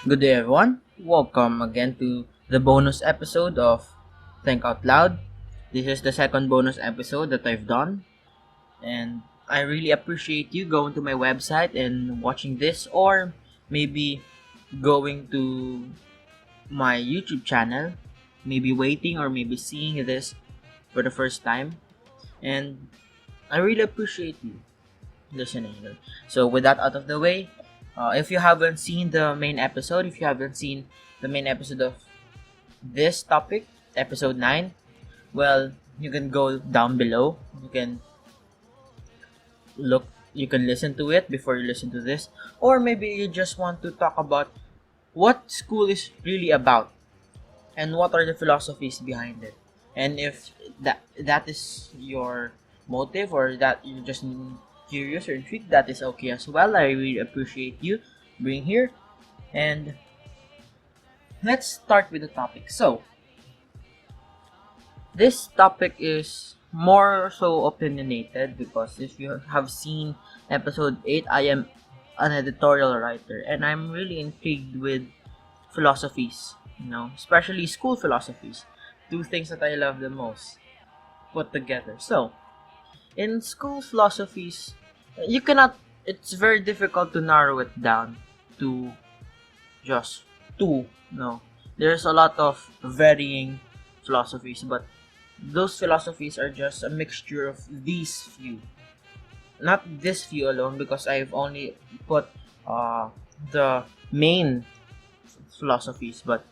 Good day, everyone. Welcome again to the bonus episode of Think Out Loud. This is the second bonus episode that I've done, and I really appreciate you going to my website and watching this, or maybe going to my YouTube channel, maybe waiting or maybe seeing this for the first time. And I really appreciate you listening. So, with that out of the way, if you haven't seen the main episode, if you haven't seen the main episode of this topic, episode 9, well, you can go down below. You can listen to it before you listen to this. Or maybe you just want to talk about what school is really about and what are the philosophies behind it. And if that is your motive, or that you just curious or intrigued, that is okay as well. I really appreciate you being here. And let's start with the topic. So, this topic is more so opinionated because if you have seen episode 8, I am an editorial writer and I'm really intrigued with philosophies, especially school philosophies. Two things that I love the most put together. So, in school philosophies, it's very difficult to narrow it down to just two. No, there's a lot of varying philosophies, but those philosophies are just a mixture of these few. Not this few alone, because I've only put the main philosophies, but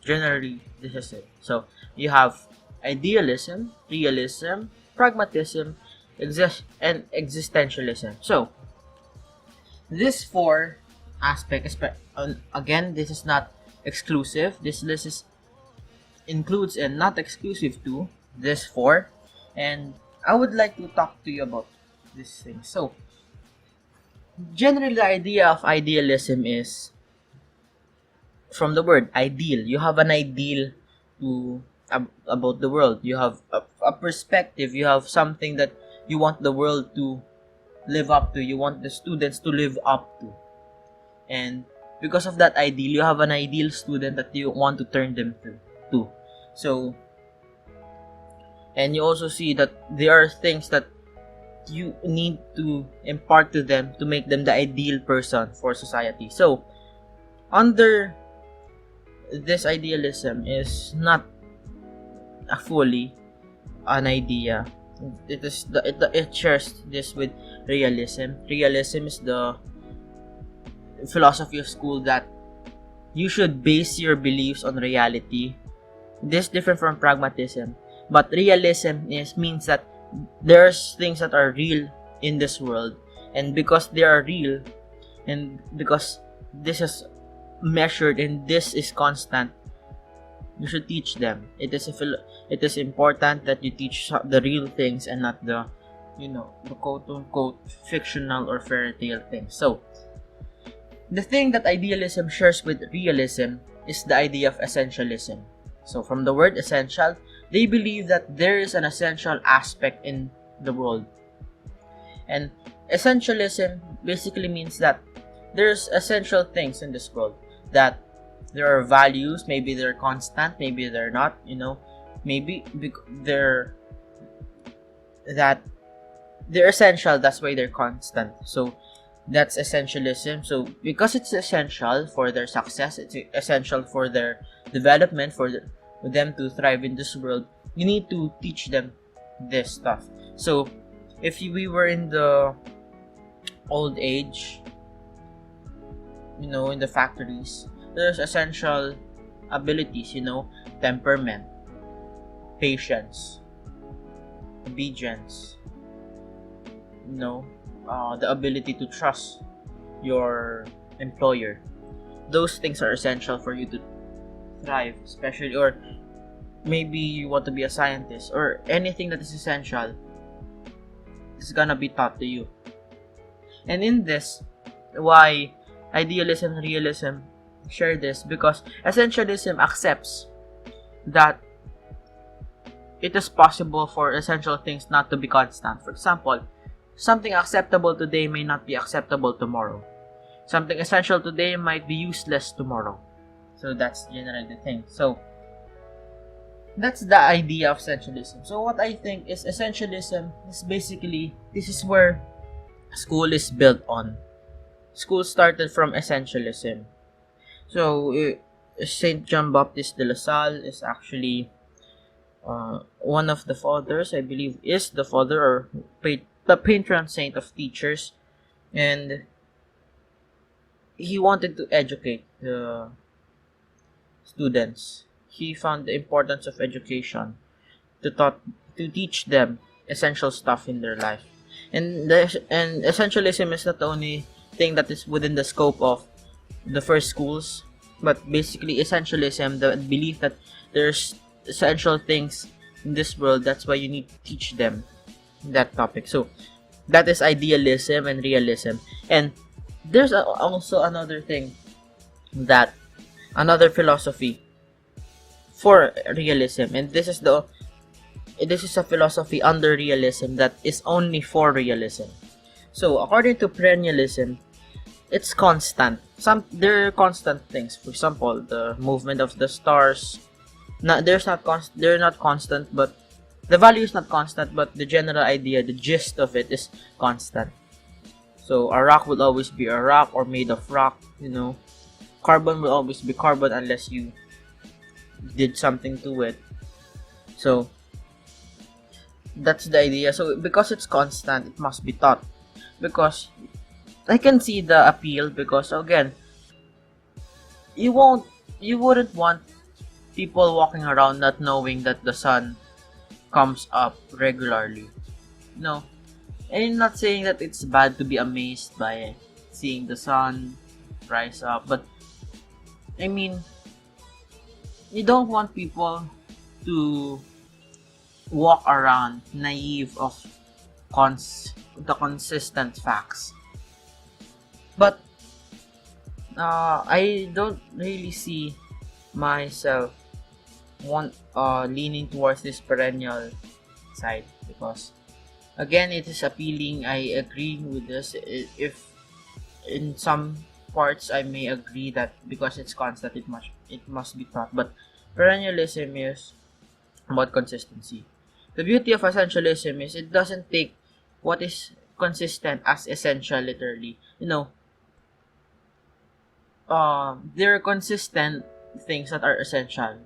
generally this is it. So you have idealism, realism, pragmatism, and existentialism. So these four aspects, again, this is not exclusive. This list includes and not exclusive to this four, and I would like to talk to you about this thing. So generally, the idea of idealism is from the word ideal. You have an ideal about the world. You have a perspective. You have something that you want the world to live up to. You want the students to live up to. And because of that ideal, you have an ideal student that you want to turn them to. So, and you also see that there are things that you need to impart to them to make them the ideal person for society. So, under this idealism is not fully an idea. It shares this with realism. Realism is the philosophy of school that you should base your beliefs on reality. This is different from pragmatism, but realism means that there's things that are real in this world, and because they are real, and because this is measured and this is constant, you should teach them. It is important that you teach the real things and not the quote unquote fictional or fairy tale things. So the thing that idealism shares with realism is the idea of essentialism. So from the word essential, they believe that there is an essential aspect in the world. And essentialism basically means that there's essential things in this world, that there are values, maybe they're constant, maybe they're not, maybe they're essential, that's why they're constant. So that's essentialism. So because it's essential for their success, it's essential for their development, for them to thrive in this world, you need to teach them this stuff. So if we were in the old age, in the factories, there's essential abilities, temperament, patience, obedience, the ability to trust your employer. Those things are essential for you to thrive, especially, or maybe you want to be a scientist, or anything that is essential is gonna be taught to you. And in this, why idealism and realism share this, because essentialism accepts that it is possible for essential things not to be constant. For example, something acceptable today may not be acceptable tomorrow. Something essential today might be useless tomorrow. So that's generally the thing. So that's the idea of essentialism. So what I think is essentialism is basically, this is where school is built on. School started from essentialism. So Saint John Baptist de La Salle is actually one of the fathers, I believe, is the father or the patron saint of teachers, and he wanted to educate the students. He found the importance of education to teach them essential stuff in their life. And essentialism is not the only thing that is within the scope of the first schools, but basically essentialism, the belief that there's essential things in this world, that's why you need to teach them that topic. So that is idealism and realism. And there's also another thing, that another philosophy for realism, and this is a philosophy under realism that is only for realism. So according to perennialism, it's constant. There are constant things. For example, the movement of the stars. They're not constant, but the value is not constant, but the general idea, the gist of it is constant. So a rock will always be a rock, or made of rock, Carbon will always be carbon unless you did something to it. So that's the idea. So because it's constant, it must be taught. Because I can see the appeal, because again, you wouldn't want people walking around not knowing that the sun comes up regularly. No. And I'm not saying that it's bad to be amazed by seeing the sun rise up, but I mean, you don't want people to walk around naive of the consistent facts. But I don't really see myself leaning towards this perennial side, because again, it is appealing. I agree with this. If in some parts I may agree that because it's constant, it must be taught. But perennialism is about consistency. The beauty of essentialism is it doesn't take what is consistent as essential literally. There are consistent things that are essential,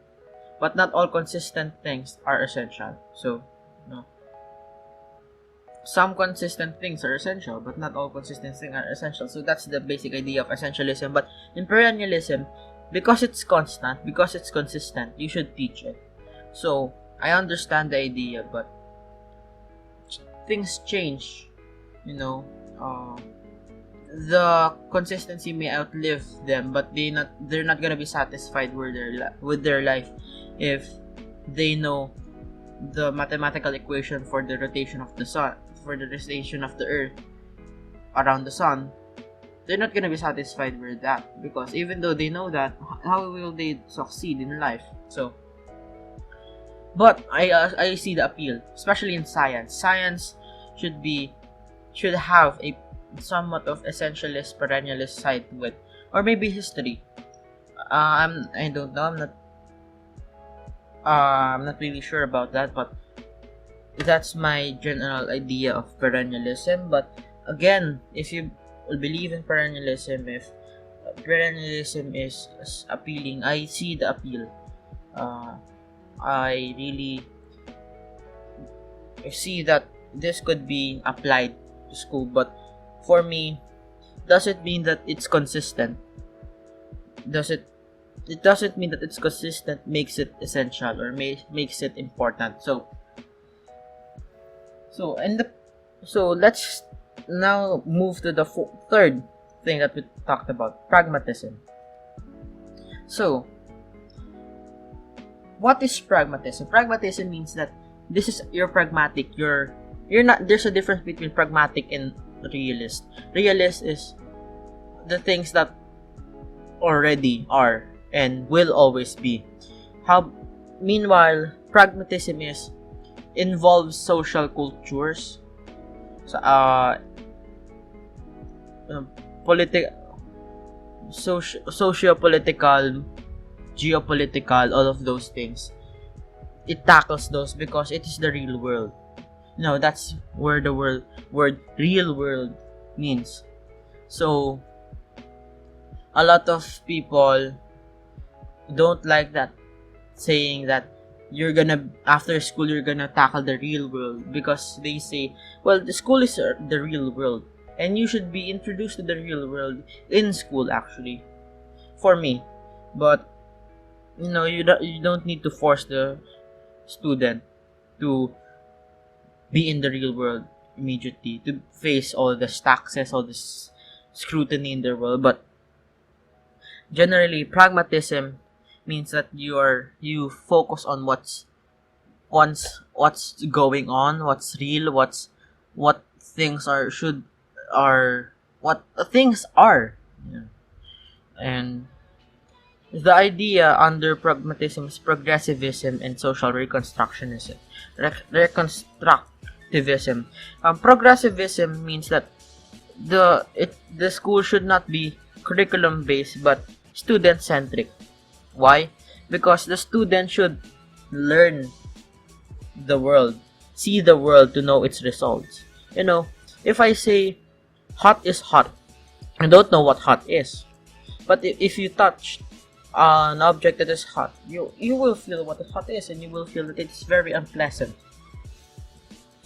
but not all consistent things are essential. So, some consistent things are essential, but not all consistent things are essential. So that's the basic idea of essentialism. But in perennialism, because it's constant, because it's consistent, you should teach it. So I understand the idea, but things change. The consistency may outlive them, but they're not gonna be satisfied with their life if they know the mathematical equation for the rotation of the sun, for the rotation of the earth around the sun. They're not gonna be satisfied with that, because even though they know that, how will they succeed in life? So, but I see the appeal, especially in science. Science should have a somewhat of essentialist, perennialist side to it, or maybe history. I don't know. I'm not really sure about that, but that's my general idea of perennialism. But again, if you believe in perennialism, if perennialism is appealing, I see the appeal. I really see that this could be applied to school, but for me, does it mean that it's consistent? It doesn't mean that it's consistent makes it essential or makes it important. So let's now move to the third thing that we talked about, pragmatism. So what is pragmatism? Pragmatism means that you're pragmatic. You're not. There's a difference between pragmatic and realist. Realist is the things that already are and will always be. Meanwhile, pragmatism involves social cultures, socio-political, geopolitical, all of those things. It tackles those because it is the real world. That's where the word real world means. So a lot of people don't like that, saying that after school you're gonna tackle the real world, because they say, well, the school is the real world, and you should be introduced to the real world in school, actually, for me. But you don't need to force the student to be in the real world immediately, to face all the taxes, all this scrutiny in the world. But generally, pragmatism means that you focus on what's going on, what's real, what things are what things are. Yeah. And the idea under pragmatism is progressivism and social reconstructionism. Reconstructivism. Progressivism means that the school should not be curriculum based but student centric. Why? Because the student should learn the world, see the world to know its results. If I say hot is hot, I don't know what hot is. But if you touch an object that is hot, you will feel what hot is, and you will feel that it's very unpleasant.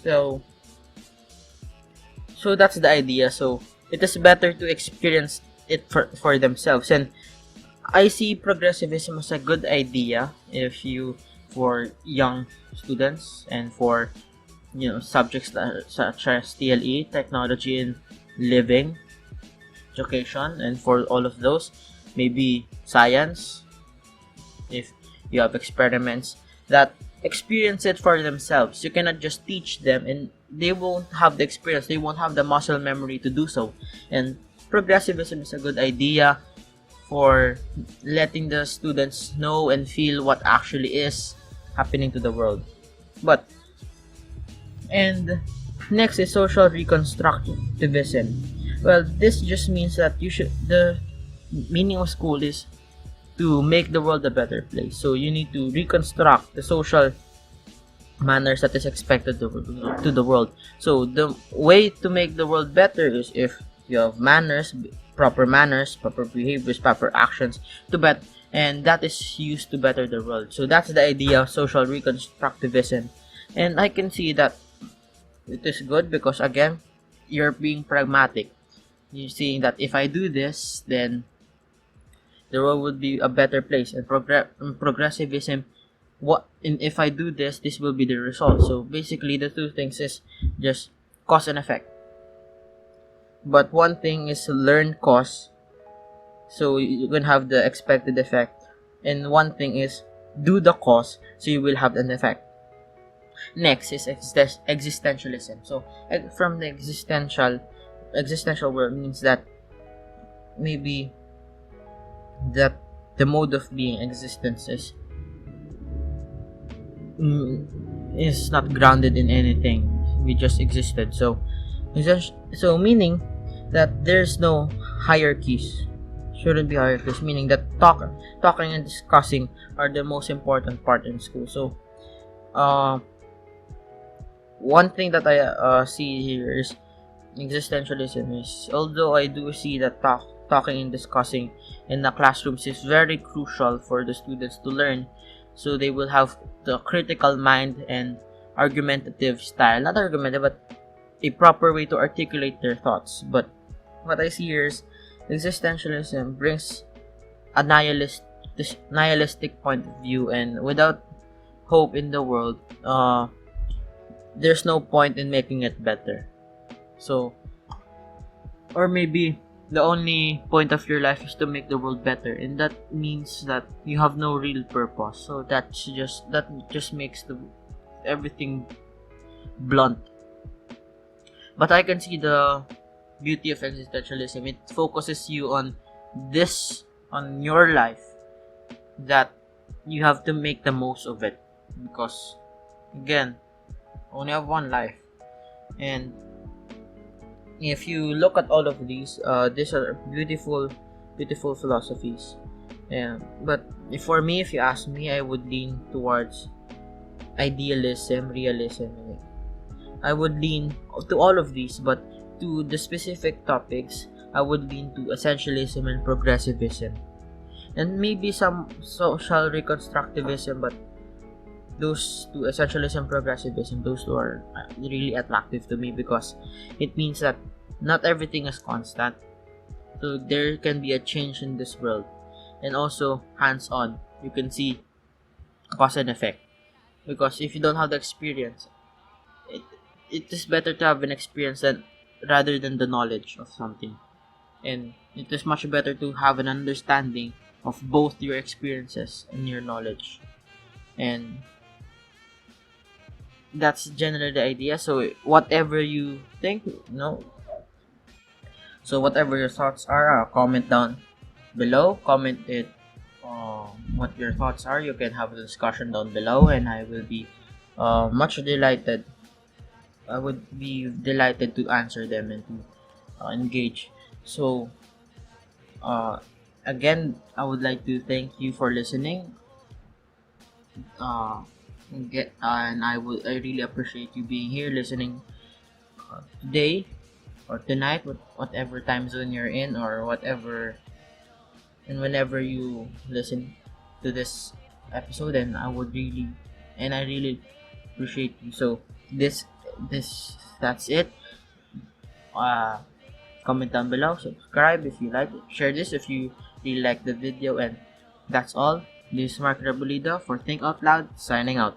So that's the idea. So it is better to experience it for themselves. And I see progressivism as a good idea for young students, and for subjects such as TLE, technology and living education, and for all of those, maybe science, if you have experiments that experience it for themselves. You cannot just teach them, and they won't have the experience, they won't have the muscle memory to do so. And progressivism is a good idea for letting the students know and feel what actually is happening to the world. And next is social reconstructivism. Well, this just means that the meaning of school is to make the world a better place. So you need to reconstruct the social manners that is expected to the world. So the way to make the world better is if you have proper behaviors, proper actions and that is used to better the world. So that's the idea of social reconstructivism. And I can see that it is good because, again, you're being pragmatic. You're seeing that if I do this, then the world would be a better place. And progressivism, if I do this will be the result. So basically, the two things is just cause and effect. But one thing is learn cause, so you can have the expected effect. And one thing is do the cause, so you will have an effect. Next is existentialism. So from the existential world means that maybe that the mode of being, existence, is not grounded in anything. We just existed. So meaning that there's no hierarchies. Shouldn't be hierarchies, meaning that talking and discussing are the most important part in school. So one thing that I see here is existentialism is, although I do see that talking and discussing in the classrooms is very crucial for the students to learn, so they will have the critical mind and argumentative style, not argumentative, but a proper way to articulate their thoughts. But what I see here is existentialism brings a nihilistic point of view, and without hope in the world, there's no point in making it better. So, or maybe the only point of your life is to make the world better, and that means that you have no real purpose. So that just makes everything blunt. But I can see the beauty of existentialism. It focuses you on your life, that you have to make the most of it, because again, only have one life. And if you look at all of these are beautiful beautiful philosophies. Yeah, but for me, if you ask me, I would lean towards idealism, realism. I would lean to all of these, but to the specific topics, I would lean to essentialism and progressivism, and maybe some social reconstructivism. But those two, essentialism, progressivism, those two are really attractive to me because it means that not everything is constant. So there can be a change in this world, and also hands-on. You can see cause and effect. Because if you don't have the experience, it, it is better to have an experience than rather than the knowledge of something. And it is much better to have an understanding of both your experiences and your knowledge. And that's generally the idea. So whatever you think, so whatever your thoughts are, comment down below. Comment it. What your thoughts are. You can have a discussion down below, and I will be much delighted. I would be delighted to answer them and to engage. So, uh, again, I would like to thank you for listening. And I really appreciate you being here, listening today or tonight, whatever time zone you're in, or whatever, and whenever you listen to this episode. And I really appreciate you. So that's it. Uh, Comment down below, subscribe if you like it, share this if you really like the video, and that's all. This is Mark Rebollido for Think Out Loud, signing out.